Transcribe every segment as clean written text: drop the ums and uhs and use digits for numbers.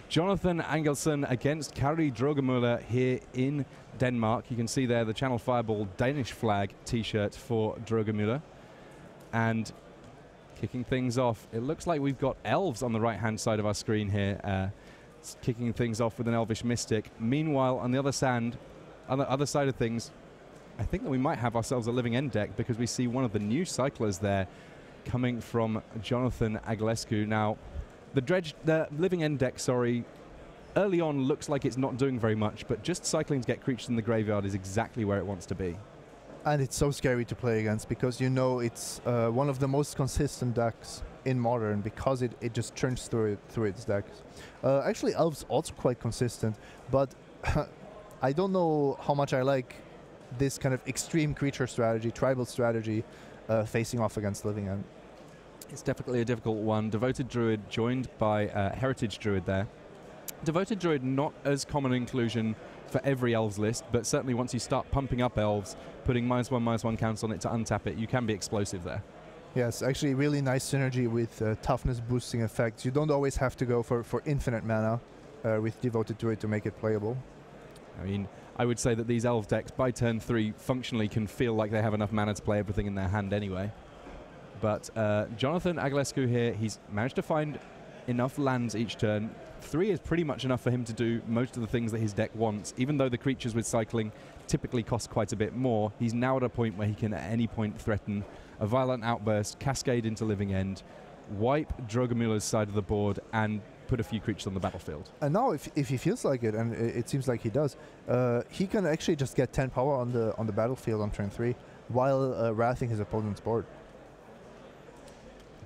Jonathan Angelsen against Kari Drogemüller here in Denmark. You can see there the Channel Fireball Danish flag t-shirt for Drogemüller. And kicking things off, it looks like we've got Elves on the right-hand side of our screen here, kicking things off with an Elvish Mystic. Meanwhile, on the other side of things, I think that we might have ourselves a Living End deck because we see one of the new cyclers there coming from Jonathan Aglescu. Now, the Living End deck, early on looks like it's not doing very much, but just cycling to get creatures in the graveyard is exactly where it wants to be. And it's so scary to play against because you know it's one of the most consistent decks in Modern because it just churns through its decks. Actually, Elves also quite consistent, but I don't know how much I like this kind of extreme creature strategy, tribal strategy, facing off against Living End. It's definitely a difficult one. Devoted Druid joined by Heritage Druid there. Devoted Druid not as common inclusion for every Elves list, but certainly once you start pumping up Elves, putting -1/-1 counts on it to untap it, you can be explosive there. Yes, actually really nice synergy with toughness boosting effects. You don't always have to go for infinite mana with Devoted Druid to make it playable. I mean, I would say that these Elf decks by turn 3 functionally can feel like they have enough mana to play everything in their hand anyway. But Jonathan Aglescu here, he's managed to find enough lands each turn. 3 is pretty much enough for him to do most of the things that his deck wants. Even though the creatures with cycling typically cost quite a bit more, he's now at a point where he can at any point threaten a Violent Outburst, Cascade into Living End, wipe Drogemüller's side of the board, and put a few creatures on the battlefield. And now if he feels like it, and it seems like he does, he can actually just get 10 power on the battlefield on turn 3 while wrathing his opponent's board.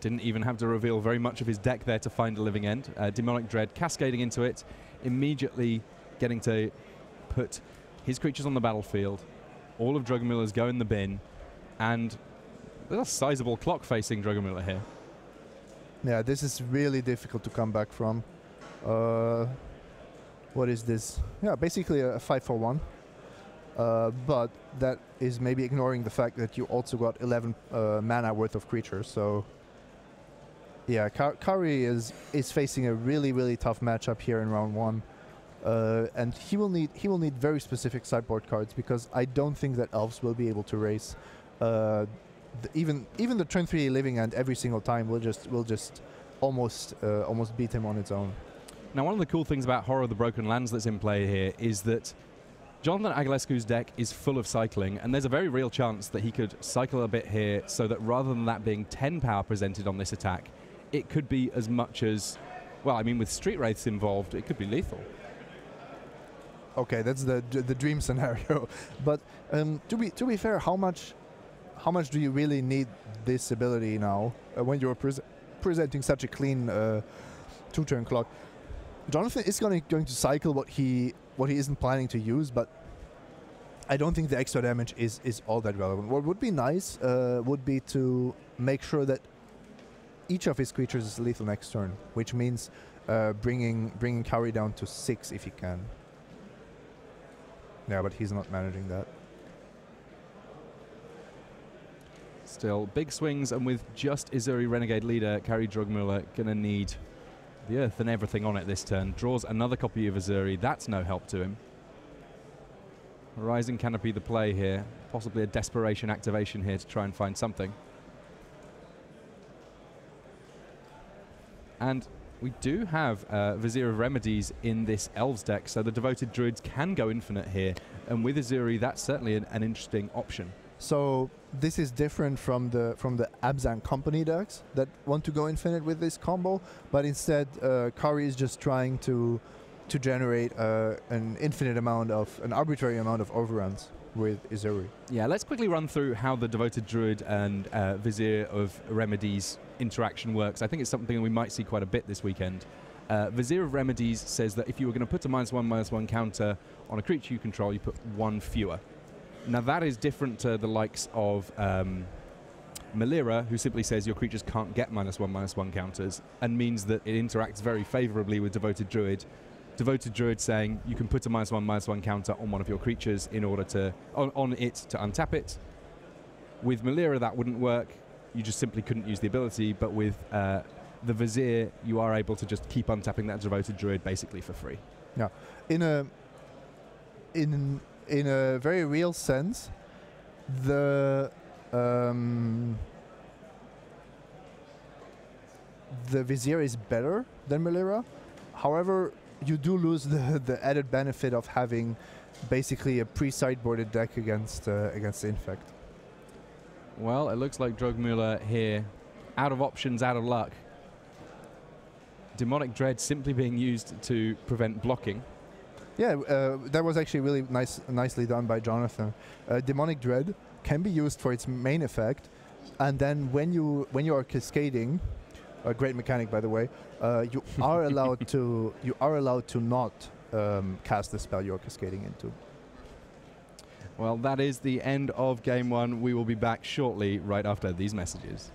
Didn't even have to reveal very much of his deck there to find a Living End. Demonic Dread cascading into it, immediately getting to put his creatures on the battlefield. All of Drogemüller's go in the bin, and there's a sizable clock facing Drogemüller here. Yeah, this is really difficult to come back from. What is this? Yeah, basically a 5/1. But that is maybe ignoring the fact that you also got 11 mana worth of creatures, so... Yeah, Kari is facing a really tough matchup here in round 1, and he will need very specific sideboard cards because I don't think that Elves will be able to race even the turn 3 Living End every single time will just almost beat him on its own. Now, one of the cool things about Horror of the Broken Lands that's in play here is that Jonathan Aglescu's deck is full of cycling, and there's a very real chance that he could cycle a bit here so that rather than that being 10 power presented on this attack, it could be as much as, well, I mean, with Street Wraiths involved, it could be lethal. Okay, that's the dream scenario. But to be fair, how much do you really need this ability now when you're presenting such a clean 2-turn clock? Jonathan is going to cycle what he isn't planning to use, but I don't think the extra damage is all that relevant. What would be nice would be to make sure that each of his creatures is lethal next turn, which means bringing Kari down to 6 if he can. Yeah, but he's not managing that. Still, big swings, and with just Izuri Renegade leader, Kari Drogemüller gonna need the earth and everything on it this turn. Draws another copy of Izuri. That's no help to him. Rising Canopy the play here. Possibly a desperation activation here to try and find something. And we do have Vizier of Remedies in this Elves deck, so the Devoted Druids can go infinite here. And with Izuri, that's certainly an interesting option. So this is different from the Abzan Company decks that want to go infinite with this combo, but instead Kari is just trying to generate an arbitrary amount of overruns with Izuri. Yeah, let's quickly run through how the Devoted Druid and Vizier of Remedies interaction works. I think it's something we might see quite a bit this weekend. Vizier of Remedies says that if you were going to put a -1/-1 counter on a creature you control, you put 1 fewer. Now that is different to the likes of Melira, who simply says your creatures can't get -1/-1 counters, and means that it interacts very favorably with Devoted Druid. Devoted Druid saying you can put a -1/-1 counter on one of your creatures in order to on it to untap it. With Melira that wouldn't work. You just simply couldn't use the ability, but with the Vizier, you are able to just keep untapping that Devoted Druid basically for free. Yeah, in a very real sense, the Vizier is better than Melira. However, you do lose the added benefit of having basically a pre-sideboarded deck against Infect. Well, it looks like Drogamula here, out of options, out of luck. Demonic Dredge simply being used to prevent blocking. Yeah, that was actually really nicely done by Jonathan. Demonic Dread can be used for its main effect, and then when you are cascading, a great mechanic by the way, you are allowed to not cast the spell you're cascading into. Well, that is the end of Game 1. We will be back shortly, right after these messages.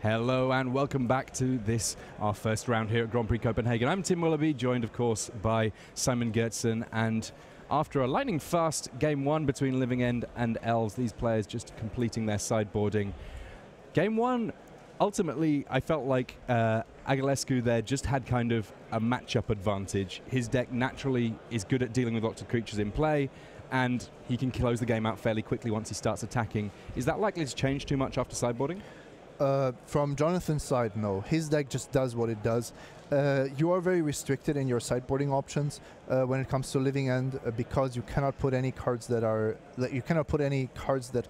Hello and welcome back to this, our first round here at Grand Prix Copenhagen. I'm Tim Willoughby, joined of course by Simon Gertsen, and after a lightning fast Game 1 between Living End and Elves, these players just completing their sideboarding. Game 1, ultimately I felt like Agalescu there just had kind of a matchup advantage. His deck naturally is good at dealing with lots of creatures in play, and he can close the game out fairly quickly once he starts attacking. Is that likely to change too much after sideboarding? From Jonathan's side, no. His deck just does what it does. You are very restricted in your sideboarding options when it comes to Living End because you cannot put any cards that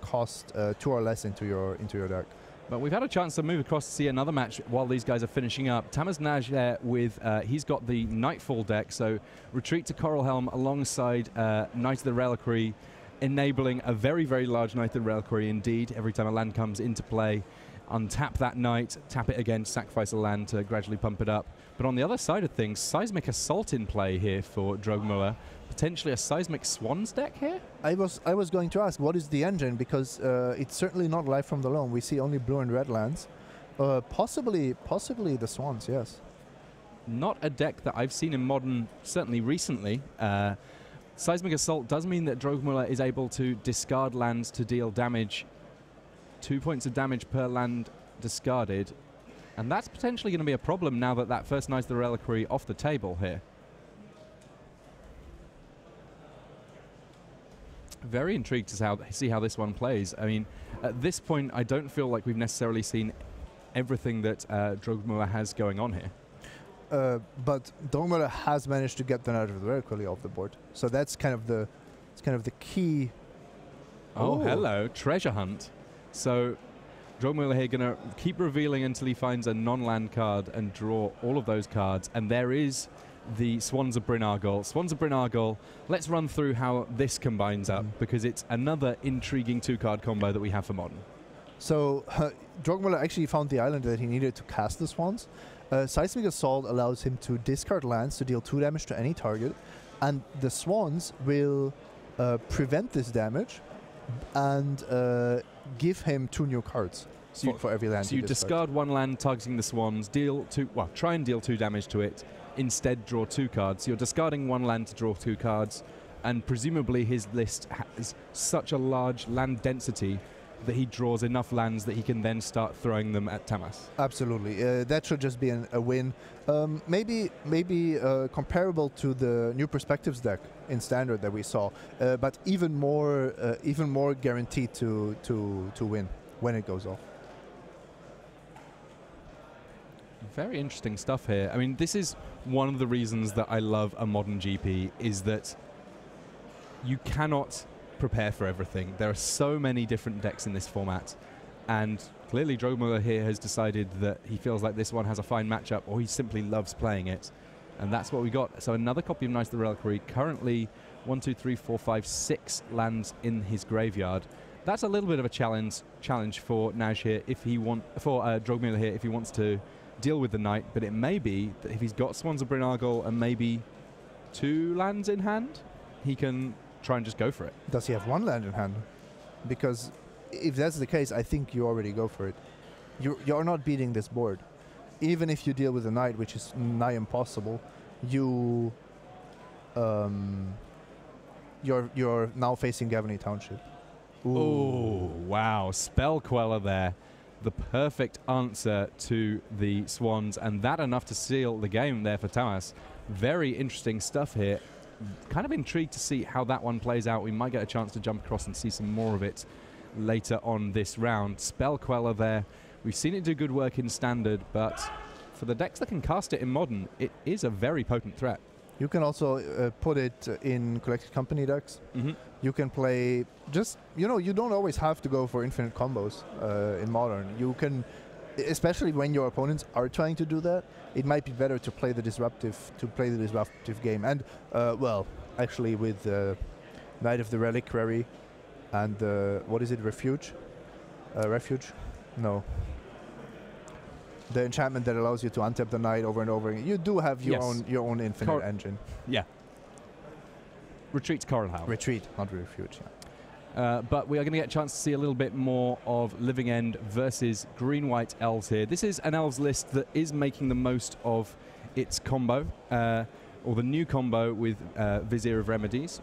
cost 2 or less into your deck. But we've had a chance to move across to see another match while these guys are finishing up. Tamaz Naj there with, he's got the Nightfall deck, so Retreat to Coral Helm alongside Knight of the Reliquary, enabling a very, very large Knight of the Reliquary indeed. Every time a land comes into play, untap that Knight, tap it again, sacrifice a land to gradually pump it up. But on the other side of things, Seismic Assault in play here for Drogamula. Potentially a Seismic Swans deck here? I was going to ask, what is the engine? Because it's certainly not Life from the Loam. We see only blue and red lands. Possibly the Swans, yes. Not a deck that I've seen in Modern, certainly recently. Seismic Assault does mean that Drogamula is able to discard lands to deal damage. 2 points of damage per land discarded. And that's potentially going to be a problem now that that first Knight of the Reliquary off the table here. Very intrigued to see how this one plays. I mean, at this point, I don't feel like we've necessarily seen everything that Drogamula has going on here. But Drogamula has managed to get the Knight of the Reliquary off the board. So that's kind of the key. Oh, hello, treasure hunt. So Drogamula here going to keep revealing until he finds a non-land card and draw all of those cards. And there is the Swans of Bryn Argol. Swans of Bryn Argol, let's run through how this combines up, because it's another intriguing 2-card combo that we have for Modern. So Drogamula actually found the island that he needed to cast the Swans. Seismic Assault allows him to discard lands to deal 2 damage to any target, and the Swans will prevent this damage and give him 2 new cards. for every land. So you discard one land targeting the Swans, try and deal 2 damage to it, instead draw 2 cards. You're discarding one land to draw 2 cards, and presumably his list has such a large land density that he draws enough lands that he can then start throwing them at Tamas. Absolutely. That should just be a win. Maybe comparable to the New Perspectives deck in Standard that we saw, but even more guaranteed to win when it goes off. Very interesting stuff here. I mean, this is one of the reasons that I love a modern GP, is that you cannot prepare for everything. There are so many different decks in this format, and clearly Drogamula here has decided that he feels like this one has a fine matchup, or he simply loves playing it, and that's what we got. So another copy of Knights of the Reliquary, currently 1, 2, 3, 4, 5, 6 lands in his graveyard. That's a little bit of a challenge for Naj here, for Drogamula here, if he wants to deal with the Knight, but it may be that if he's got Swans of Brynargol and maybe 2 lands in hand, he can try and just go for it. Does he have 1 land in hand? Because if that's the case, I think you already go for it. You're not beating this board. Even if you deal with a Knight, which is nigh impossible, you're now facing Gavany Township. Oh, wow. Spell Queller there. The perfect answer to the Swans, and that enough to seal the game there for Tamas. Very interesting stuff here. Kind of intrigued to see how that one plays out. We might get a chance to jump across and see some more of it later on this round. Spell Queller there. We've seen it do good work in Standard, but for the decks that can cast it in Modern, it is a very potent threat. You can also put it in Collected Company decks. You can play just, you don't always have to go for infinite combos in Modern. You can, especially when your opponents are trying to do that, it might be better to play the disruptive game. And well, actually with Knight of the Reliquary and what is it, Refuge? Refuge? No. The enchantment that allows you to untap the Knight over and over again. You do have your own infinite engine. Yeah. Retreat's Coral Howl. Retreat, not Refuge. But we are going to get a chance to see a little bit more of Living End versus Green-White Elves here. This is an Elves list that is making the most of its combo, or the new combo with Vizier of Remedies.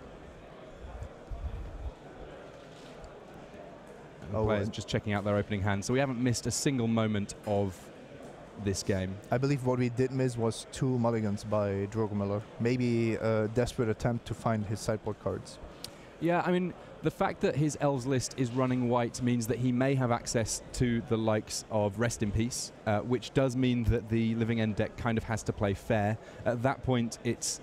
And the players just checking out their opening hand. So we haven't missed a single moment of this game. I believe what we did miss was 2 mulligans by Drogamula. Maybe a desperate attempt to find his sideboard cards. Yeah, I mean, the fact that his Elves list is running white means that he may have access to the likes of Rest in Peace, which does mean that the Living End deck kind of has to play fair. At that point, it's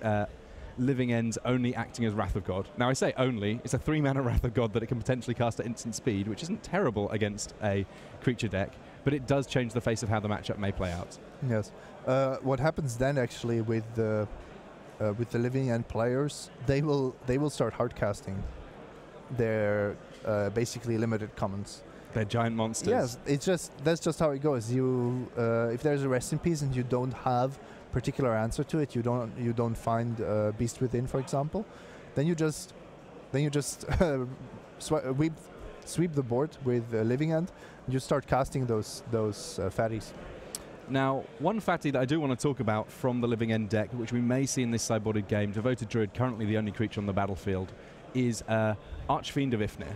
Living End's only acting as Wrath of God. Now, I say only. It's a 3-mana Wrath of God that it can potentially cast at instant speed, which isn't terrible against a creature deck, but it does change the face of how the matchup may play out. Yes. What happens then, actually, with the Living End players, they will start hard casting their basically limited commons. They're giant monsters. Yes, that's just how it goes. You if there's a Rest in Peace and you don't have particular answer to it, you don't find Beast Within, for example, then you just sweep the board with Living End, and you start casting those fatties. Now, one fatty that I do want to talk about from the Living End deck, which we may see in this sideboarded game, Devoted Druid, currently the only creature on the battlefield, is Archfiend of Ifnir.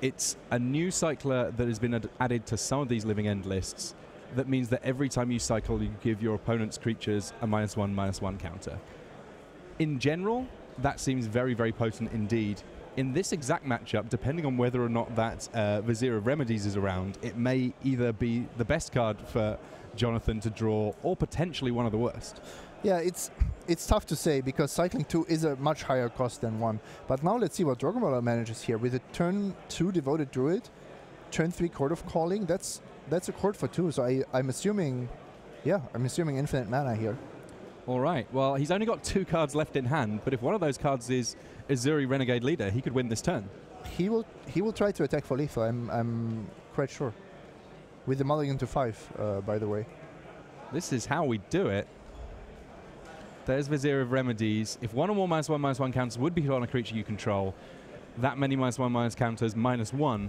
It's a new cycler that has been added to some of these Living End lists. That means that every time you cycle, you give your opponent's creatures a -1/-1 counter. In general, that seems very, very potent indeed. In this exact matchup, depending on whether or not that Vizier of Remedies is around, it may either be the best card for Jonathan to draw, or potentially one of the worst. Yeah, it's tough to say, because cycling 2 is a much higher cost than 1. But now let's see what Drogamula manages here. With a turn 2 Devoted Druid, turn 3 Court of Calling, that's a court for 2, so I'm assuming infinite mana here. All right, well, he's only got 2 cards left in hand, but if one of those cards is Azuri Renegade Leader, he could win this turn. He will try to attack for lethal, I'm quite sure. With the mulligan to 5, by the way. This is how we do it. There's Vizier of Remedies. If one or more -1/-1 counters would be hit on a creature you control, that many -1/-1 counters -1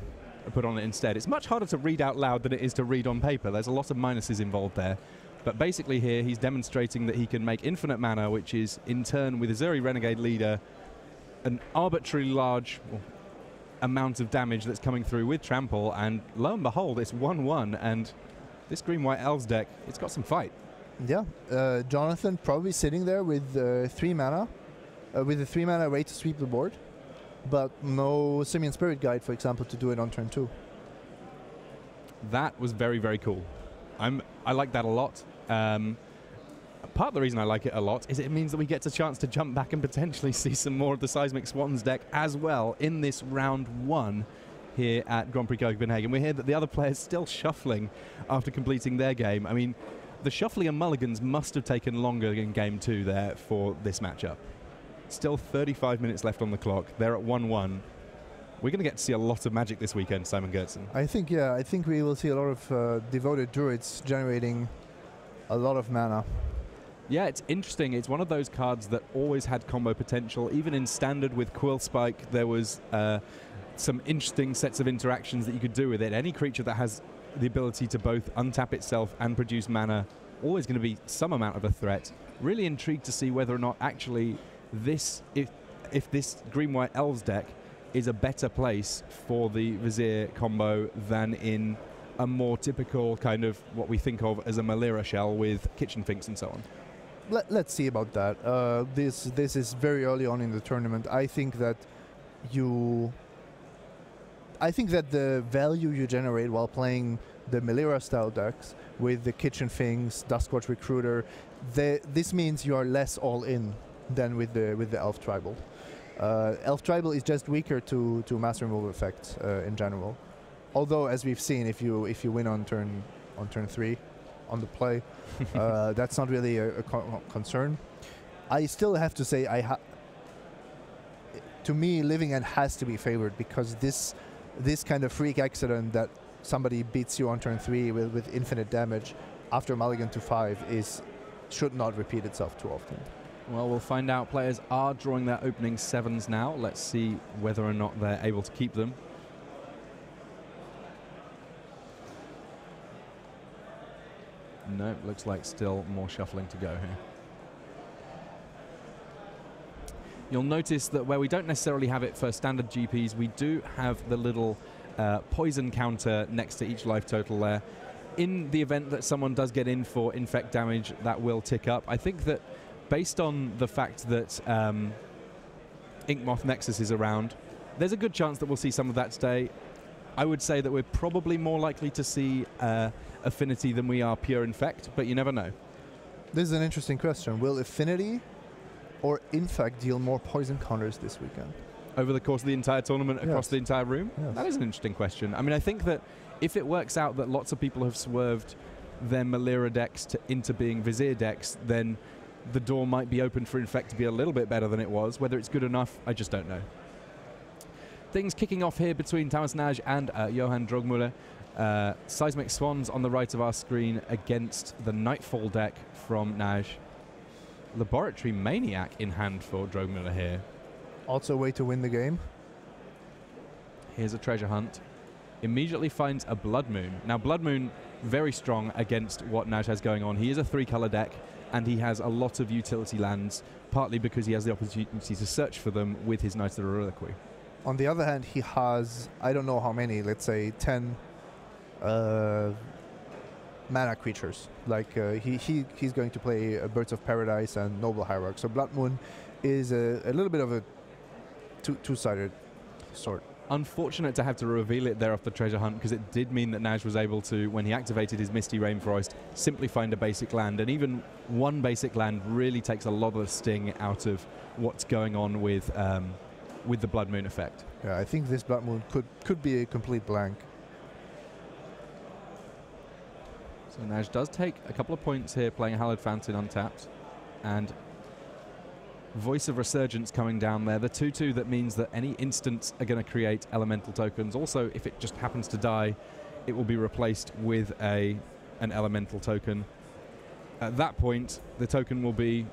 put on it instead. It's much harder to read out loud than it is to read on paper. There's a lot of minuses involved there. But basically here, he's demonstrating that he can make infinite mana, which is, in turn, with Azuri Renegade Leader, an arbitrarily large amount of damage that's coming through with Trample, and lo and behold, it's 1-1, and this green-white Elves deck, it's got some fight. Yeah, Jonathan probably sitting there with 3 mana, with a 3 mana way to sweep the board, but no Simian Spirit Guide, for example, to do it on turn 2. That was very, very cool. I like that a lot. Part of the reason I like it a lot is it means that we get a chance to jump back and potentially see some more of the Seismic Swans deck as well in this round 1 here at Grand Prix Copenhagen. We hear that the other players still shuffling after completing their game. I mean, the shuffling and mulligans must have taken longer in game 2 there for this matchup. Still 35 minutes left on the clock. They're at 1-1. We're going to get to see a lot of Magic this weekend, Simon Gertzen. I think, yeah, I think we will see a lot of devoted druids generating a lot of mana. Yeah, it's interesting. It's one of those cards that always had combo potential. Even in Standard with Quill Spike, there was some interesting sets of interactions that you could do with it. Any creature that has the ability to both untap itself and produce mana, always going to be some amount of a threat. Really intrigued to see whether or not actually this, if this green-white Elves deck is a better place for the Vizier combo than in a more typical kind of what we think of as a Malira shell with Kitchen Finks and so on. Let's see about that. This is very early on in the tournament. I think that the value you generate while playing the Malira style decks with the Kitchen Finks, Duskwatch Recruiter, this means you are less all in than with the Elf Tribal. Elf Tribal is just weaker to master removal effects in general. Although, as we've seen, if you win on turn 3 on the play, that's not really a concern. I still have to say, to me, Living End has to be favored because this kind of freak accident that somebody beats you on turn 3 with infinite damage after mulligan to 5 should not repeat itself too often. Well, we'll find out. Players are drawing their opening 7s now. Let's see whether or not they're able to keep them. No, looks like still more shuffling to go here. You'll notice that where we don't necessarily have it for standard GPs, we do have the little poison counter next to each life total there. In the event that someone does get in for infect damage, that will tick up. I think that based on the fact that Inkmoth Nexus is around, there's a good chance that we'll see some of that today. I would say that we're probably more likely to see Affinity than we are pure Infect, but you never know. This is an interesting question. Will Affinity or Infect deal more poison counters this weekend? Over the course of the entire tournament, across the entire room? Yes. That is an interesting question. I mean, I think that if it works out that lots of people have swerved their Malira decks into being Vizier decks, then the door might be open for Infect to be a little bit better than it was. Whether it's good enough, I just don't know. Things kicking off here between Thomas Naj and Johan Drogmuller. Seismic Swans on the right of our screen against the Nightfall deck from Naj. Laboratory Maniac in hand for Drogmuller here. Also a way to win the game. Here's a treasure hunt. Immediately finds a Blood Moon. Now, Blood Moon, very strong against what Naj has going on. He is a 3-color deck, and he has a lot of utility lands, partly because he has the opportunity to search for them with his Knights of the Reliquary. On the other hand, he has, I don't know how many, let's say 10 mana creatures. Like he's going to play Birds of Paradise and Noble Hierarch. So Blood Moon is a little bit of a two-sided sword. Unfortunate to have to reveal it there off the treasure hunt, because it did mean that Naj was able to, when he activated his Misty Rainforest, simply find a basic land. And even one basic land really takes a lot of the sting out of what's going on with the Blood Moon effect. Yeah, I think this Blood Moon could be a complete blank. So Naj does take a couple of points here playing Hallowed Fountain untapped, and Voice of Resurgence coming down there. The 2/2 that means that any instants are going to create elemental tokens. Also, if it just happens to die, it will be replaced with an elemental token. At that point, the token will be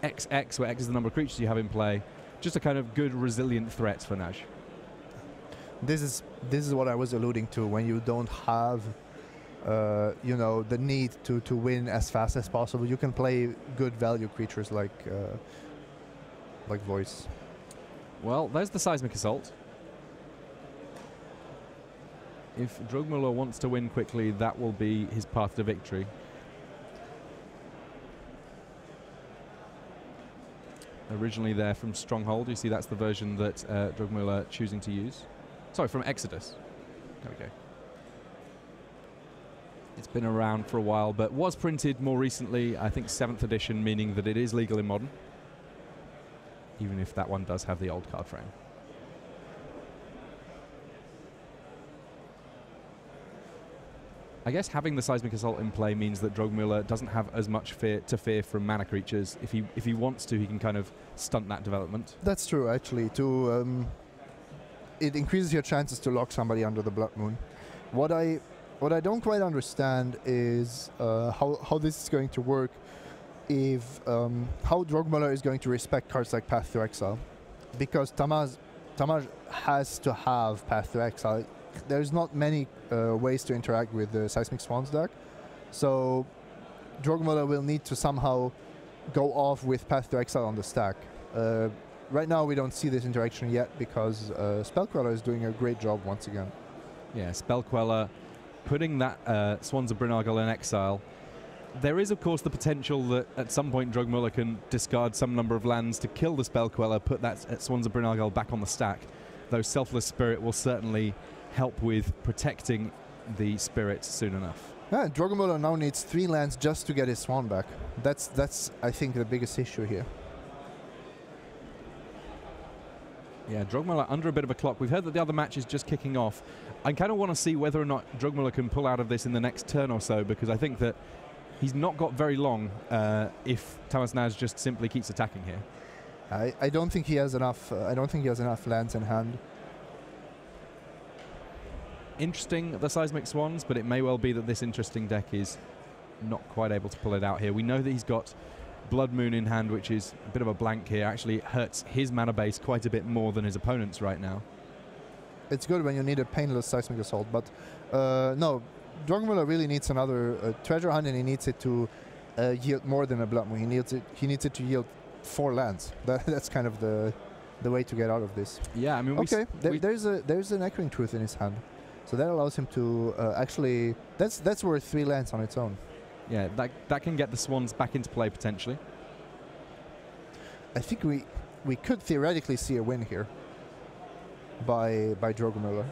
XX, where X is the number of creatures you have in play. Just a kind of good, resilient threat for Naj. This is what I was alluding to when you don't have, you know, the need to win as fast as possible. You can play good value creatures like Voice. Well, there's the Seismic Assault. If Drogmuller wants to win quickly, that will be his path to victory. Originally there from Stronghold, you see that's the version that Drogmuller choosing to use. Sorry, from Exodus. There we go. It's been around for a while, but was printed more recently, I think 7th edition, meaning that it is legal in Modern. Even if that one does have the old card frame. I guess having the Seismic Assault in play means that Drogmuller doesn't have as much to fear from mana creatures. If he wants to, he can kind of stunt that development. That's true, actually. It increases your chances to lock somebody under the Blood Moon. What I don't quite understand is how this is going to work. If how Drogmuller is going to respect cards like Path to Exile, because Tamaj has to have Path to Exile. There's not many ways to interact with the Seismic Swans deck, so Drogmuller will need to somehow go off with Path to Exile on the stack. Right now we don't see this interaction yet because Spellqueller is doing a great job once again. Yeah, Spellqueller putting that Swans of Brynargal in exile. There is, of course, the potential that at some point Drogmuller can discard some number of lands to kill the Spellqueller, put that Swans of Brynargal back on the stack, though Selfless Spirit will certainly help with protecting the spirit soon enough. Yeah, Drogmuller now needs 3 lands just to get his Swan back. That's I think the biggest issue here. Yeah, Drogmuller under a bit of a clock. We've heard that the other match is just kicking off. I kind of want to see whether or not Drogmuller can pull out of this in the next turn or so, because I think that he's not got very long if Tamas Naz just simply keeps attacking here. I don't think he has enough. I don't think he has enough lands in hand. Interesting, the Seismic Swans, but it may well be that this interesting deck is not quite able to pull it out here. We know that he's got Blood Moon in hand, which is a bit of a blank here. Actually, it hurts his mana base quite a bit more than his opponent's right now. It's good when you need a painless Seismic Assault, but no, Drogmuller really needs another treasure hunt, and he needs it to yield more than a Blood Moon. He needs it to yield 4 lands. That's kind of the way to get out of this. Yeah, I mean, okay. There's an Echoing Truth in his hand, so that allows him to actually. That's worth 3 lands on its own. Yeah, that can get the Swans back into play potentially. I think we could theoretically see a win here by Drogmuller,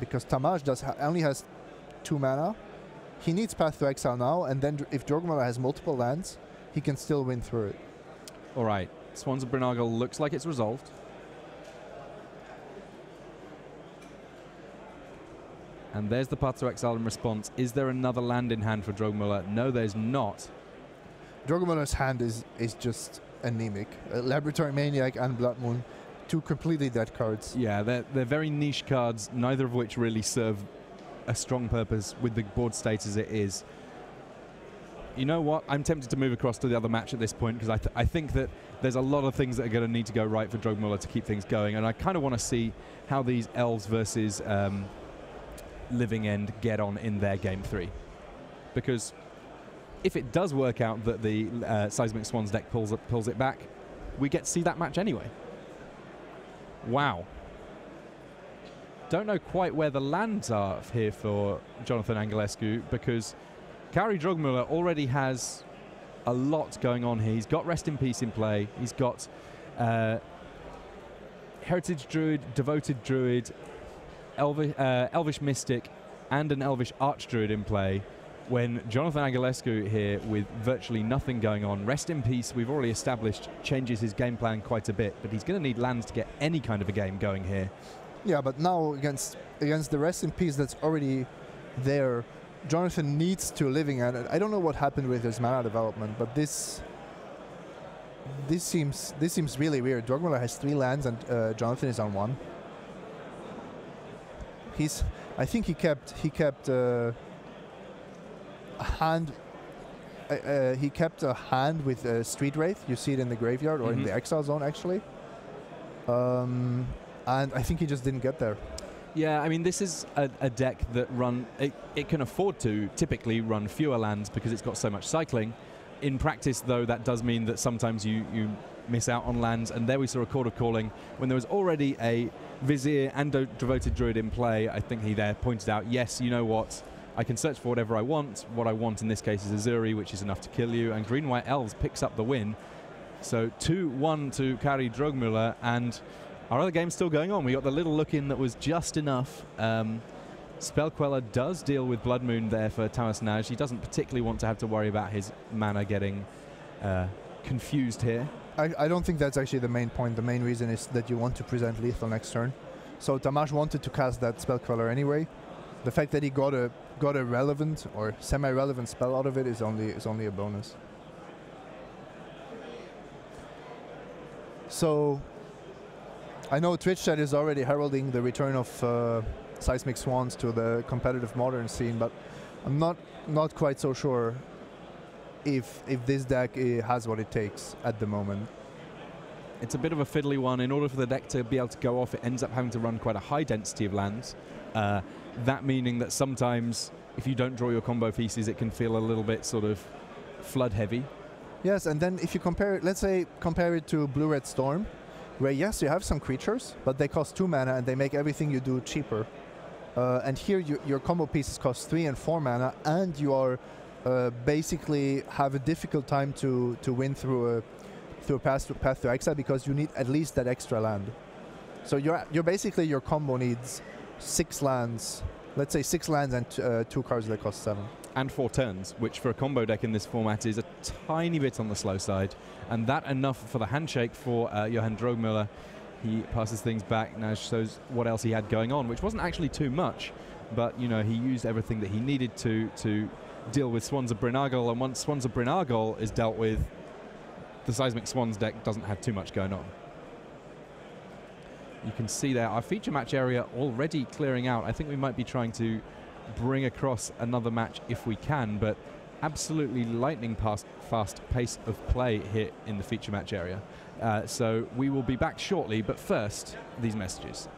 because Tamaj only has 2 mana. He needs Path to Exile now, and then if Drogmuller has multiple lands, he can still win through it. All right, Swans of Brynargal looks like it's resolved. And there's the Path to Exile in response. Is there another land in hand for Drogmuller? No, there's not. Drogmuller's hand is just anemic. Laboratory Maniac and Blood Moon, 2 completely dead cards. Yeah, they're very niche cards, neither of which really serve a strong purpose with the board state as it is. You know what? I'm tempted to move across to the other match at this point, because I think that there's a lot of things that are going to need to go right for Drogmuller to keep things going, and I kind of want to see how these Elves versus Living End get on in their game 3. Because if it does work out that the Seismic Swans deck pulls it back, we get to see that match anyway. Wow. Don't know quite where the lands are here for Jonathan Angelescu, because Kari Drogmuller already has a lot going on here. He's got Rest in Peace in play. He's got Heritage Druid, Devoted Druid, Elvish Mystic, and an Elvish Archdruid in play, when Jonathan Angelescu here with virtually nothing going on. Rest in Peace, we've already established, changes his game plan quite a bit, but he's going to need lands to get any kind of a game going here. Yeah, but now against the Rest in Peace that's already there, Jonathan needs to Living End. I don't know what happened with his mana development, but this seems really weird. Drogmuller has 3 lands and Jonathan is on 1. I think he kept a hand. He kept a hand with Street Wraith. You see it in the graveyard or in the exile zone, actually. And I think he just didn't get there. Yeah, I mean, this is a deck that it can afford to typically run fewer lands because it's got so much cycling. In practice, though, that does mean that sometimes you miss out on lands, and there we saw a Chord of Calling when there was already a Vizier and a Devoted Druid in play. I think he there pointed out, yes, you know what, I can search for whatever I want. What I want in this case is Azuri, which is enough to kill you, and Green-White Elves picks up the win. So 2-1 to Kari Drogmüller, and our other game's still going on. We got the little look-in that was just enough. Spellqueller does deal with Blood Moon there for Tamas Naj. He doesn't particularly want to have to worry about his mana getting confused here. I don't think that's actually the main point. The main reason is that you want to present lethal next turn. So Tamas wanted to cast that Spellqueller anyway. The fact that he got a relevant or semi-relevant spell out of it is only a bonus. So I know Twitch chat is already heralding the return of Seismic Swans to the competitive modern scene, but I'm not quite so sure if this deck has what it takes at the moment. It's a bit of a fiddly one. In order for the deck to be able to go off, it ends up having to run quite a high density of lands. That meaning that sometimes if you don't draw your combo pieces, it can feel a little bit sort of flood heavy. Yes, and then if you compare it, let's say compare it to Blue-Red Storm, where yes, you have some creatures, but they cost 2 mana and they make everything you do cheaper. And here your combo pieces cost 3 and 4 mana, and you are basically have a difficult time to win through a path to exile because you need at least that extra land. So you're basically, your combo needs 6 lands, let's say 6 lands and 2 cards that cost 7. And 4 turns, which for a combo deck in this format is a tiny bit on the slow side. And that enough for the handshake for Johan Drogmüller. He passes things back, now shows what else he had going on, which wasn't actually too much, but you know, he used everything that he needed to deal with Swans of Bryn Argol, and once Swans of Bryn Argol is dealt with, the Seismic Swans deck doesn't have too much going on. You can see there our feature match area already clearing out. I think we might be trying to bring across another match if we can, but absolutely lightning fast pace of play here in the feature match area. So we will be back shortly, but first, these messages.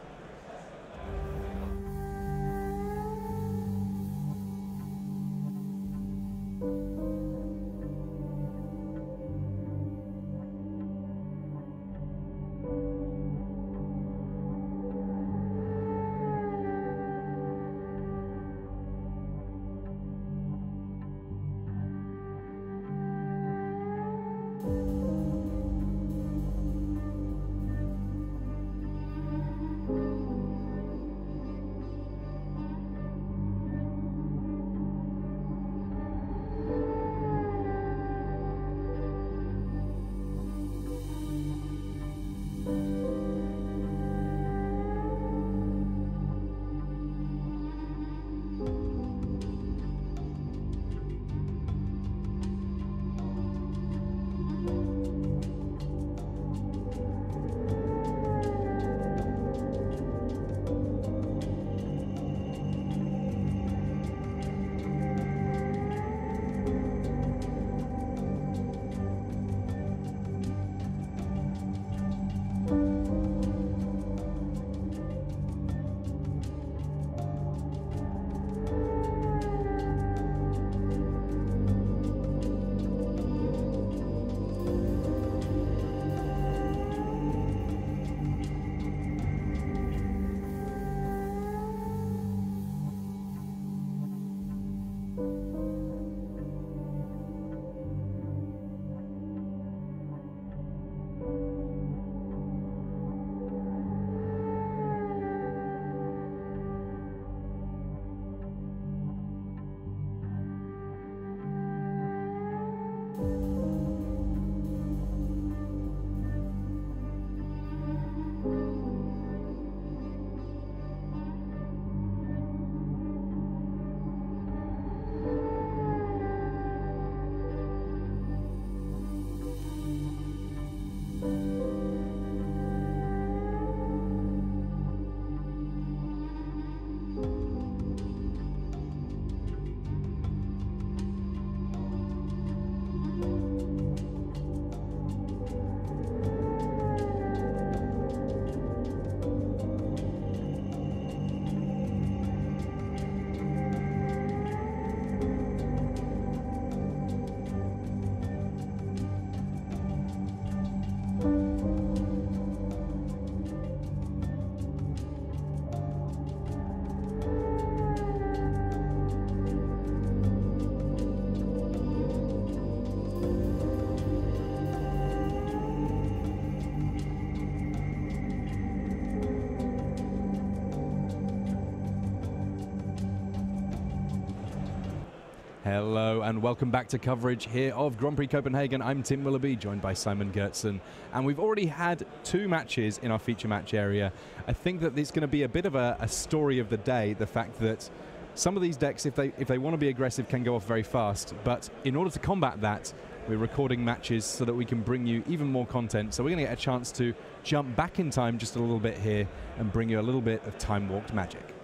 Hello and welcome back to coverage here of Grand Prix Copenhagen. I'm Tim Willoughby, joined by Simon Gertsen, and we've already had 2 matches in our feature match area. I think that it's going to be a bit of a story of the day, the fact that some of these decks, if they want to be aggressive, can go off very fast, but in order to combat that, we're recording matches so that we can bring you even more content. So we're going to get a chance to jump back in time just a little bit here and bring you a little bit of time-walked magic.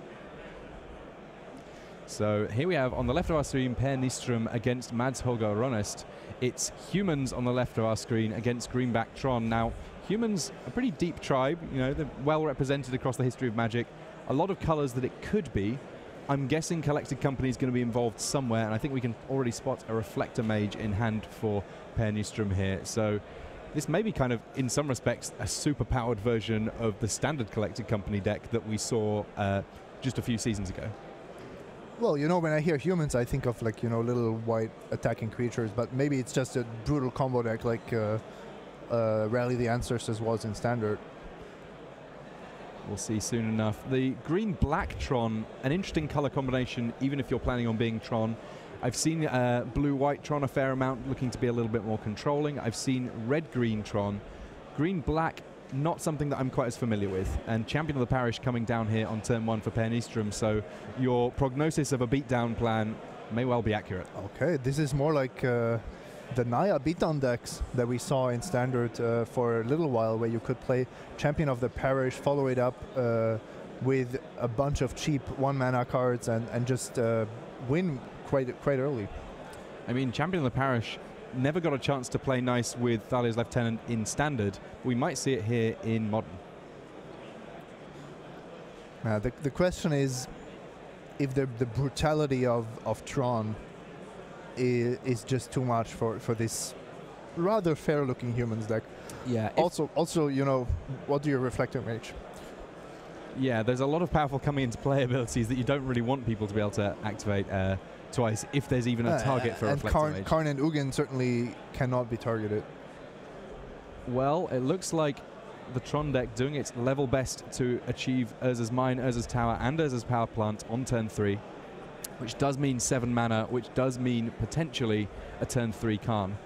So here we have on the left of our screen Per Nystrom against Mads Holger Ronest. It's humans on the left of our screen against Greenback Tron. Now, humans, a pretty deep tribe, you know, they're well represented across the history of Magic. A lot of colors that it could be. I'm guessing Collected Company is going to be involved somewhere, and I think we can already spot a Reflector Mage in hand for Per Nystrom here. So this may be kind of, in some respects, a super-powered version of the standard Collected Company deck that we saw just a few seasons ago. Well, you know, when I hear humans, I think of, like, you know, little white attacking creatures, but maybe it's just a brutal combo deck like Rally the Ancestors was in Standard. We'll see soon enough. The green-black Tron, an interesting color combination, even if you're planning on being Tron. I've seen blue-white Tron a fair amount, looking to be a little bit more controlling. I've seen red-green Tron. Green-black, not something that I'm quite as familiar with. And Champion of the Parish coming down here on turn 1 for Per Nystrom, so your prognosis of a beatdown plan may well be accurate. Okay, this is more like the Naya beatdown decks that we saw in Standard for a little while, where you could play Champion of the Parish, follow it up with a bunch of cheap 1-mana cards and just win quite early. I mean, Champion of the Parish never got a chance to play nice with Thalia's Lieutenant in Standard. We might see it here in Modern. The question is if the brutality of Tron is just too much for this rather fair-looking humans deck. Yeah. Also, you know, what do you Reflector Mage? Yeah, there's a lot of powerful coming into play abilities that you don't really want people to be able to activate twice, if there's even a target for a Reflector Mage. Karn and Ugin certainly cannot be targeted. Well, it looks like the Tron deck doing its level best to achieve Urza's Mine, Urza's Tower, and Urza's Power Plant on turn 3, which does mean 7 mana, which does mean potentially a turn 3 Karn.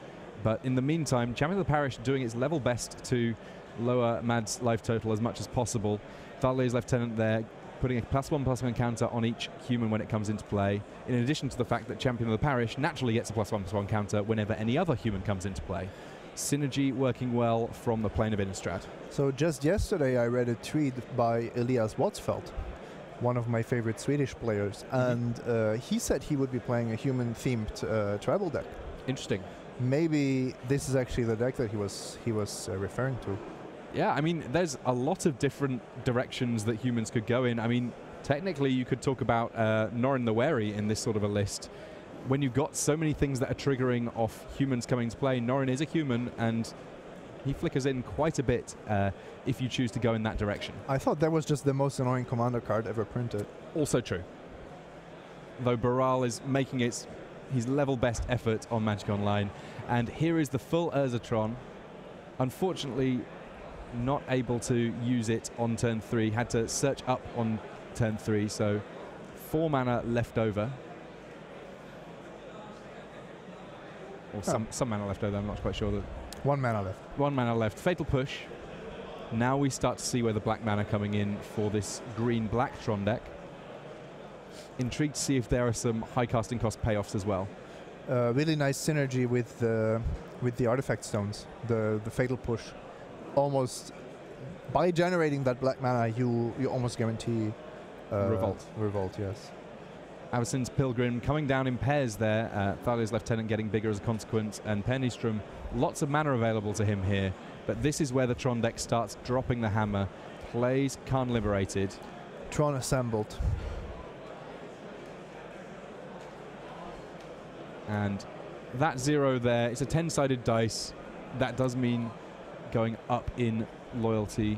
But in the meantime, Champion of the Parish doing its level best to lower Mad's life total as much as possible. Thalia's Lieutenant there, putting a +1/+1 counter on each human when it comes into play, in addition to the fact that Champion of the Parish naturally gets a +1/+1 counter whenever any other human comes into play. Synergy working well from the plane of Innistrad. So just yesterday I read a tweet by Elias Watsfeld, one of my favorite Swedish players, and he said he would be playing a human-themed tribal deck. Interesting. Maybe this is actually the deck that he was referring to. Yeah, I mean, there's a lot of different directions that humans could go in. I mean, technically you could talk about Norin the Wary in this sort of a list. When you've got so many things that are triggering off humans coming to play, Norin is a human, and he flickers in quite a bit if you choose to go in that direction. I thought that was just the most annoying commander card ever printed. Also true. Though Baral is making his level best effort on Magic Online. And here is the full Urzatron. Unfortunately, not able to use it on turn 3. Had to search up on turn 3, so 4 mana left over. Or some mana left over, I'm not quite sure. 1 mana left. 1 mana left. Fatal Push. Now we start to see where the black mana coming in for this green-black Tron deck. Intrigued to see if there are some high casting cost payoffs as well. Really nice synergy with the artifact stones, the Fatal Push. Almost by generating that black mana, you almost guarantee Revolt. Revolt, yes. Avacyn's Pilgrim coming down in pairs there. Thalia's Lieutenant getting bigger as a consequence, and Per Nystrom, lots of mana available to him here. But this is where the Tron deck starts dropping the hammer. Plays Karn Liberated. Tron assembled. And that 0 there, it's a 10-sided dice. That does mean going up in loyalty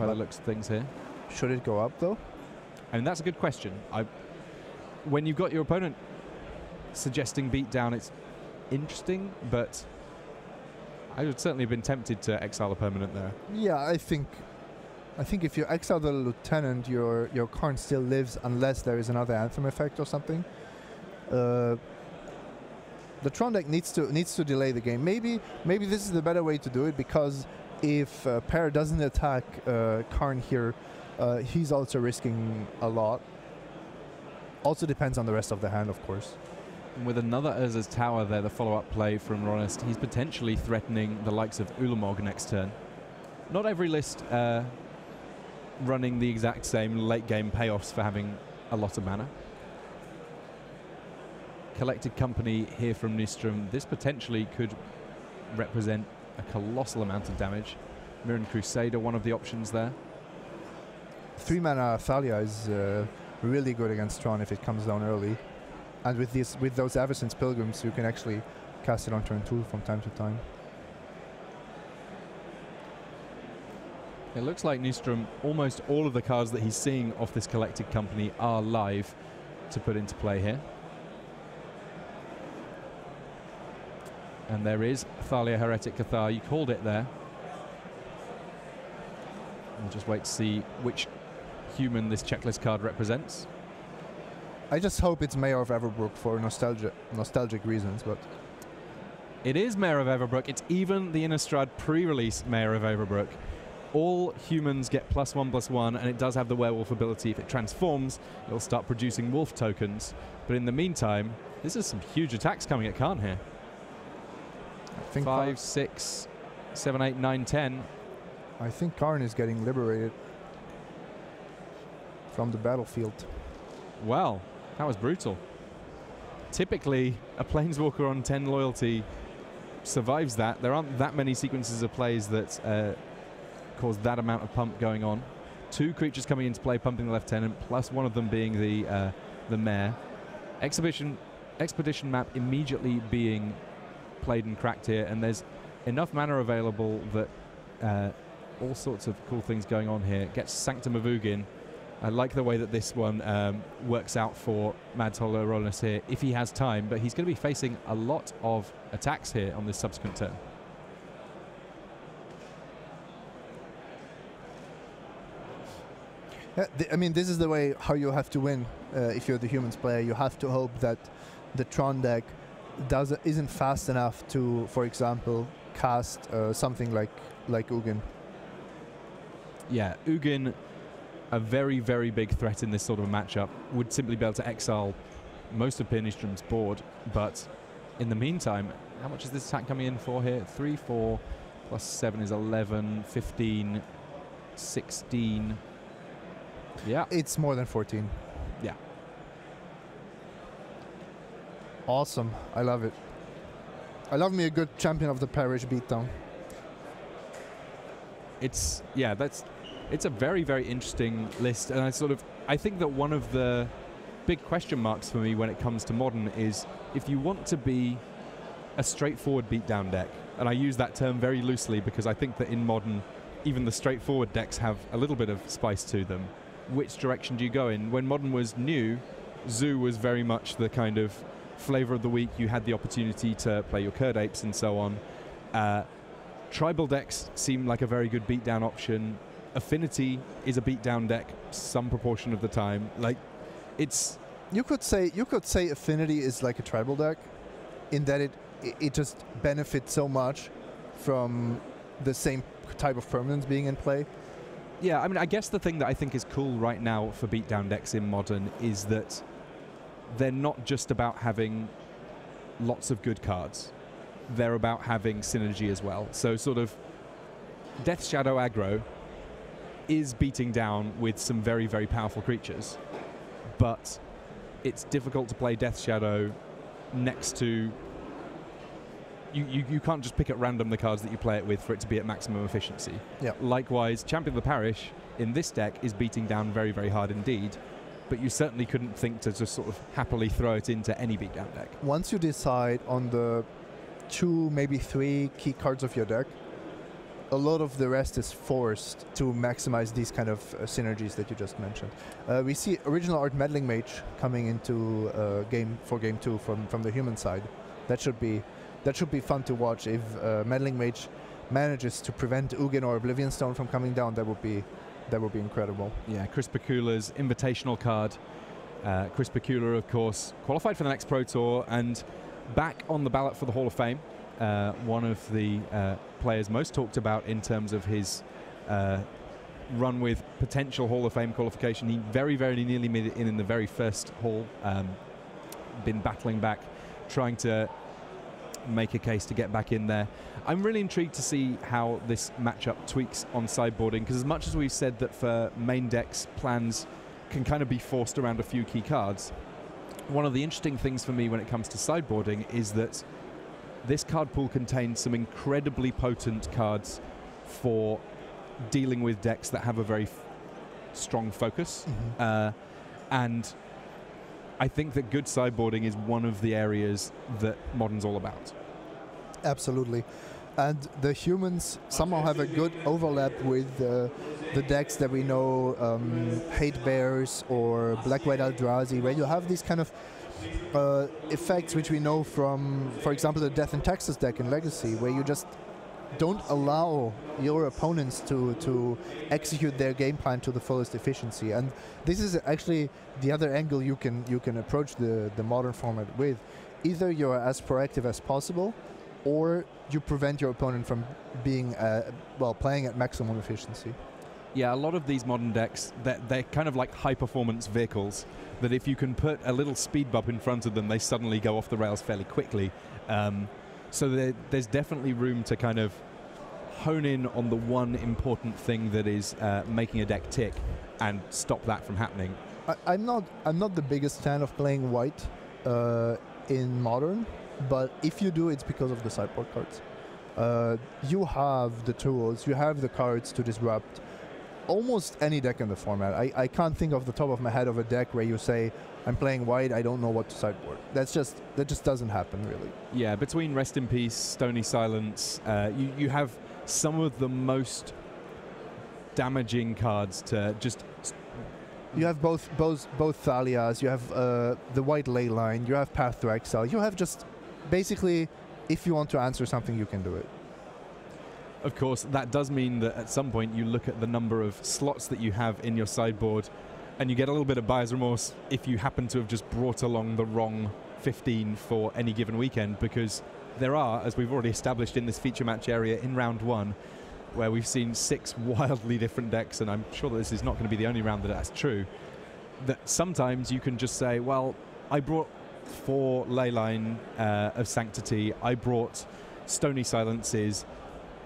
by the looks of things here. Should it go up, though? I mean, that's a good question. When you've got your opponent suggesting beatdown, it's interesting, but I would certainly have been tempted to exile a permanent there. Yeah, I think if you exile the Lieutenant, your Karn still lives unless there is another Anthem effect or something. The Tron deck needs to delay the game. Maybe this is the better way to do it, because if Pair doesn't attack Karn here, he's also risking a lot. Also depends on the rest of the hand, of course. With another Urza's Tower there, the follow-up play from Ronest, he's potentially threatening the likes of Ulamog next turn. Not every list running the exact same late-game payoffs for having a lot of mana. Collected Company here from Nystrom. This potentially could represent a colossal amount of damage. Mirren Crusader, one of the options there. 3 mana Thalia is really good against Tron if it comes down early. And with those Avacyn's Pilgrims, you can actually cast it on turn 2 from time to time. It looks like Nystrom, almost all of the cards that he's seeing off this Collected Company are live to put into play here. And there is Thalia Heretic Cathar. You called it there. We'll just wait to see which human this checklist card represents. I just hope it's Mayor of Everbrook for nostalgic reasons, but... It is Mayor of Everbrook. It's even the Innistrad pre-release Mayor of Everbrook. All humans get +1/+1, and it does have the werewolf ability. If it transforms, it'll start producing wolf tokens. But in the meantime, this is some huge attacks coming at Karn here. I think 5, 6, 7, 8, 9, 10. I think Karn is getting liberated from the battlefield. Well, that was brutal. Typically, a Planeswalker on 10 loyalty survives that. There aren't that many sequences of plays that cause that amount of pump going on. 2 creatures coming into play, pumping the Lieutenant, plus one of them being the Mayor. Expedition map immediately being played and cracked here, and there's enough mana available that all sorts of cool things going on here. Gets Sanctum of Ugin. I like the way that this one works out for Mads Holler Rollness here if he has time, but he's going to be facing a lot of attacks here on this subsequent turn. I mean, this is the way how you have to win if you're the humans player. You have to hope that the Tron deck isn't fast enough to, for example, cast something like Ugin. Yeah, Ugin, a very, very big threat in this sort of a matchup, would simply be able to exile most of Pirnistrom's board. But in the meantime, how much is this attack coming in for here? 3, 4, plus 7 is 11, 15, 16. Yeah. It's more than 14. Yeah. Awesome. I love it. I love me a good Champion of the Parish beatdown. It's a very, very interesting list, and I think that one of the big question marks for me when it comes to Modern is if you want to be a straightforward beatdown deck, and I use that term very loosely because I think that in Modern even the straightforward decks have a little bit of spice to them. Which direction do you go in? When Modern was new, Zoo was very much the kind of flavor of the week. You had the opportunity to play your Curd Apes and so on. Tribal decks seem like a very good beatdown option. Affinity is a beatdown deck some proportion of the time. Like, it's... You could say Affinity is like a tribal deck in that it just benefits so much from the same type of permanence being in play. Yeah, I mean, I guess the thing that I think is cool right now for beatdown decks in Modern is that they're not just about having lots of good cards. They're about having synergy as well. So sort of Death Shadow aggro is beating down with some very, very powerful creatures, but it's difficult to play Death Shadow next to... You can't just pick at random the cards that you play it with for it to be at maximum efficiency. Yeah. Likewise, Champion of the Parish in this deck is beating down very, very hard indeed, but you certainly couldn't think to just sort of happily throw it into any beatdown deck. Once you decide on the 2, maybe 3 key cards of your deck, a lot of the rest is forced to maximize these kind of synergies that you just mentioned. We see Original Art Meddling Mage coming into game 2 from the human side. That should be fun to watch. If Meddling Mage manages to prevent Ugin or Oblivion Stone from coming down, that would be incredible. Yeah, Chris Pacula's invitational card. Chris Pacula, of course, qualified for the next Pro Tour, and back on the ballot for the Hall of Fame. One of the players most talked about in terms of his run with potential Hall of Fame qualification. He very, very nearly made it in the very first Hall. Been battling back, trying to make a case to get back in there. I'm really intrigued to see how this matchup tweaks on sideboarding, because as much as we've said that for main decks, plans can kind of be forced around a few key cards, one of the interesting things for me when it comes to sideboarding is that this card pool contains some incredibly potent cards for dealing with decks that have a very strong focus. And I think that good sideboarding is one of the areas that Modern's all about. Absolutely. And the humans somehow have a good overlap with the decks that we know, Hate Bears or Black-White Eldrazi, where you have these kind of effects which we know from, for example, the Death in Texas deck in Legacy, where you just don't allow your opponents to execute their game plan to the fullest efficiency. And this is actually the other angle you can approach the Modern format with. Either you're as proactive as possible, or you prevent your opponent from being playing at maximum efficiency. Yeah, a lot of these Modern decks, they're kind of like high-performance vehicles, that if you can put a little speed bump in front of them, they suddenly go off the rails fairly quickly. So there's definitely room to kind of hone in on the one important thing that is making a deck tick and stop that from happening. I'm not the biggest fan of playing white in Modern, but if you do, it's because of the sideboard cards. You have the tools, you have the cards to disrupt almost any deck in the format. I can't think off the top of my head of a deck where you say, I'm playing white, I don't know what to sideboard. That just doesn't happen, really. Yeah, between Rest in Peace, Stony Silence, you have some of the most damaging cards to just... You have both Thalias, you have the White Ley Line, you have Path to Exile, you have just... Basically, if you want to answer something, you can do it. Of course, that does mean that at some point you look at the number of slots that you have in your sideboard and you get a little bit of buyer's remorse if you happen to have just brought along the wrong 15 for any given weekend, because there are, as we've already established in this feature match area in round one, where we've seen 6 wildly different decks, and I'm sure that this is not going to be the only round that that's true, that sometimes you can just say, well, I brought 4 Leyline of Sanctity, I brought Stony Silences,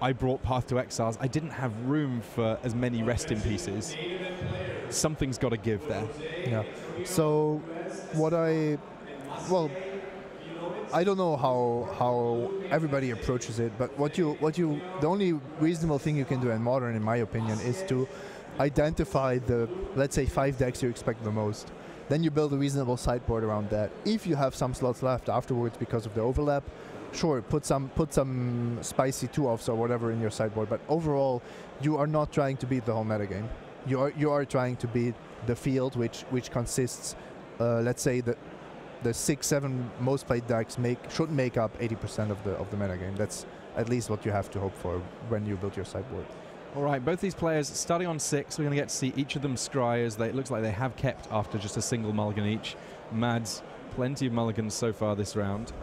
I brought Path to Exiles. I didn't have room for as many Rest in Pieces. Something's got to give there. Yeah. So I don't know how everybody approaches it, but the only reasonable thing you can do in Modern, in my opinion, is to identify the, let's say, 5 decks you expect the most. Then you build a reasonable sideboard around that. If you have some slots left afterwards because of the overlap, sure, put some spicy 2-offs or whatever in your sideboard, but overall, you are not trying to beat the whole metagame. You are trying to beat the field, which consists, let's say, the 6-7 most played decks should make up 80% of the metagame. That's at least what you have to hope for when you build your sideboard. All right, both these players starting on 6. We're going to get to see each of them scry, as it looks like they have kept after just a single mulligan each. Mads, plenty of mulligans so far this round.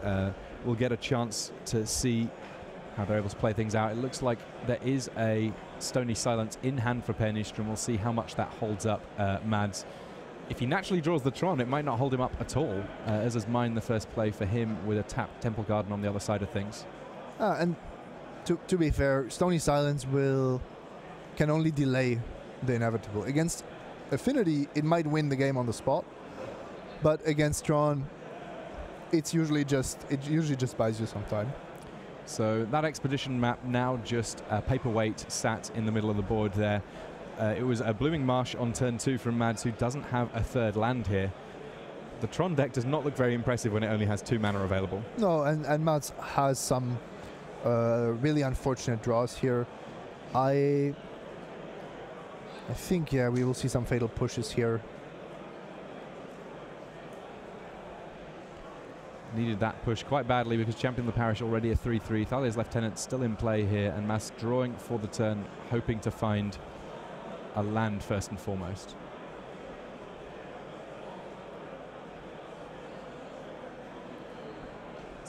We'll get a chance to see how they're able to play things out. It looks like there is a Stony Silence in hand for Pernistrum. We'll see how much that holds up Mads. If he naturally draws the Tron, it might not hold him up at all, as is mine the first play for him with a tapped Temple Garden on the other side of things. And to be fair, Stony Silence can only delay the inevitable. Against Affinity, it might win the game on the spot, but against Tron, it usually just buys you some time. So that Expedition map now just a paperweight sat in the middle of the board there. It was a Blooming Marsh on turn 2 from Mads, who doesn't have a third land here. The Tron deck does not look very impressive when it only has 2 mana available. No, and Mads has some really unfortunate draws here. I think, yeah, we will see some fatal pushes here. Needed that push quite badly because Champion of the Parish already a 3-3. Thalia's Lieutenant still in play here, and Mass drawing for the turn, hoping to find a land first and foremost.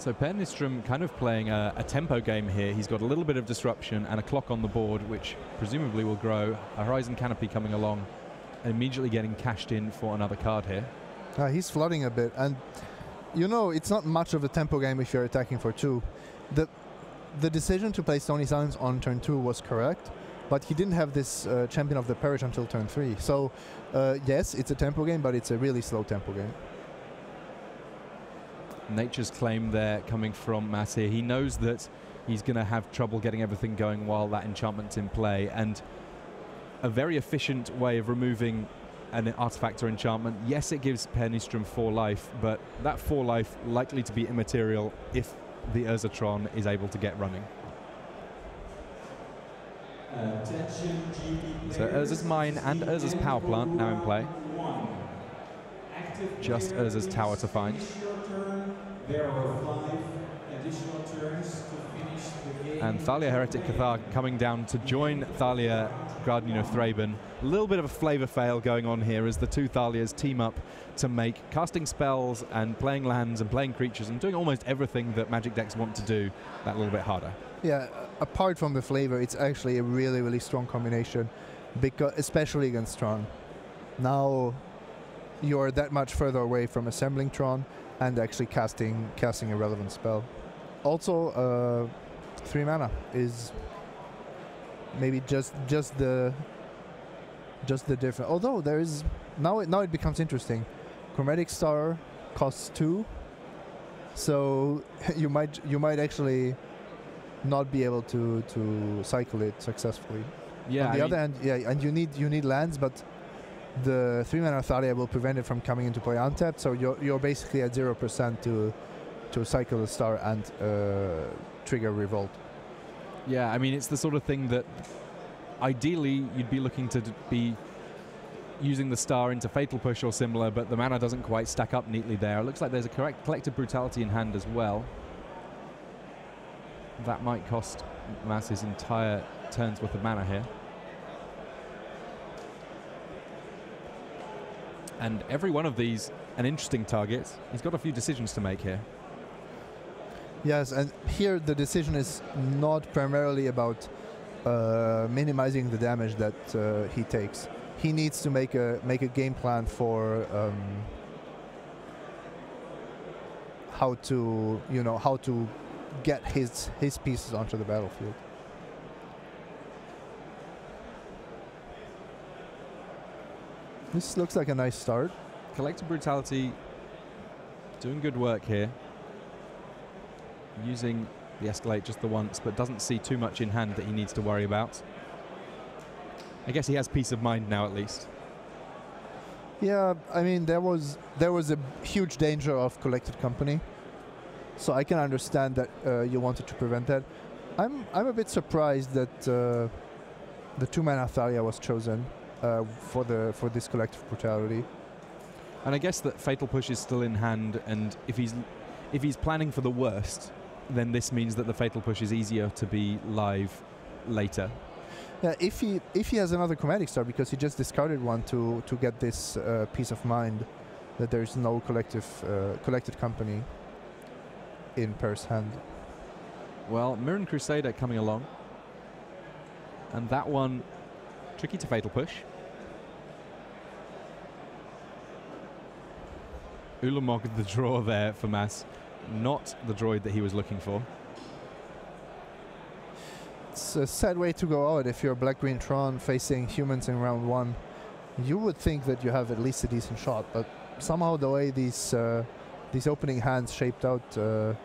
So Per Nystrom kind of playing a tempo game here. He's got a little bit of disruption and a clock on the board, which presumably will grow. A Horizon Canopy coming along, and immediately getting cashed in for another card here. He's flooding a bit, and you know it's not much of a tempo game if you're attacking for 2. The decision to play Stony Silence on turn 2 was correct, but he didn't have this Champion of the Parish until turn 3. So yes, it's a tempo game, but it's a really slow tempo game. Nature's Claim there coming from Mass here. He knows that he's going to have trouble getting everything going while that enchantment's in play, and a very efficient way of removing an artifact or enchantment. Yes, it gives Per Nystrom 4 life, but that 4 life likely to be immaterial if the Tron is able to get running. So Urza's Mine and Urza's Power Plant now in play. Just Urza's Tower to find. There are 5 additional turns to finish the game. And Thalia Heretic Cathar coming down to join Thalia Guardian of Thraben. A little bit of a flavor fail going on here as the 2 Thalias team up to make casting spells and playing lands and playing creatures and doing almost everything that Magic decks want to do that little bit harder. Yeah, apart from the flavor, it's actually a really, really strong combination, because especially against Tron. Now you're that much further away from assembling Tron and actually casting a relevant spell. Also, 3 mana is maybe just the difference. Although there is now it becomes interesting. Chromatic Star costs 2, so you might actually not be able to cycle it successfully. Yeah. On the other hand, yeah, and you need lands, but the 3 mana Thalia will prevent it from coming into play untapped, so you're basically at 0% to cycle the star and trigger Revolt. Yeah, I mean, it's the sort of thing that ideally you'd be looking to be using the star into Fatal Push or similar, but the mana doesn't quite stack up neatly there. It looks like there's a correct Collective Brutality in hand as well. That might cost Mass's entire turn's worth of mana here. And every one of these an interesting target. He's got a few decisions to make here. Yes, and here the decision is not primarily about minimizing the damage that he takes. He needs to make a game plan for how to get his pieces onto the battlefield. This looks like a nice start. Collective Brutality doing good work here. Using the Escalate just the once, but doesn't see too much in hand that he needs to worry about. I guess he has peace of mind now, at least. Yeah, I mean, there was a huge danger of Collected Company, so I can understand that you wanted to prevent that. I'm a bit surprised that the 2 mana Thalia was chosen for this Collective Brutality. And I guess that Fatal Push is still in hand, and if he's planning for the worst, then this means that the Fatal Push is easier to be live later. Yeah, if he has another Chromatic Star, because he just discarded one to get this peace of mind that there's no Collected Company in Per's hand. Well, Mirren Crusader coming along, and that one tricky to Fatal Push. Ulamog the draw there for Mass. Not the droid that he was looking for. It's a sad way to go out if you're Black-Green Tron facing humans in round 1. You would think that you have at least a decent shot, but somehow the way these opening hands shaped out, the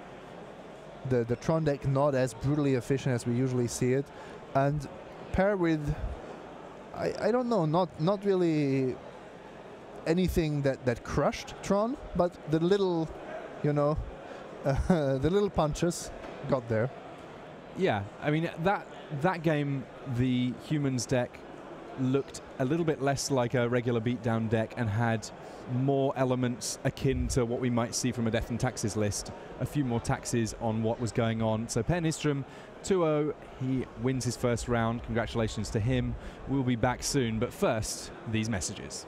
Tron deck not as brutally efficient as we usually see it, and paired with, I don't know, not really anything that crushed Tron, but the little, the little punches got there. Yeah, I mean, that game, the humans deck looked a little bit less like a regular beatdown deck and had more elements akin to what we might see from a Death and Taxes list. A few more taxes on what was going on. So Per Nystrom, 2-0, he wins his first round. Congratulations to him. We'll be back soon, but first, these messages.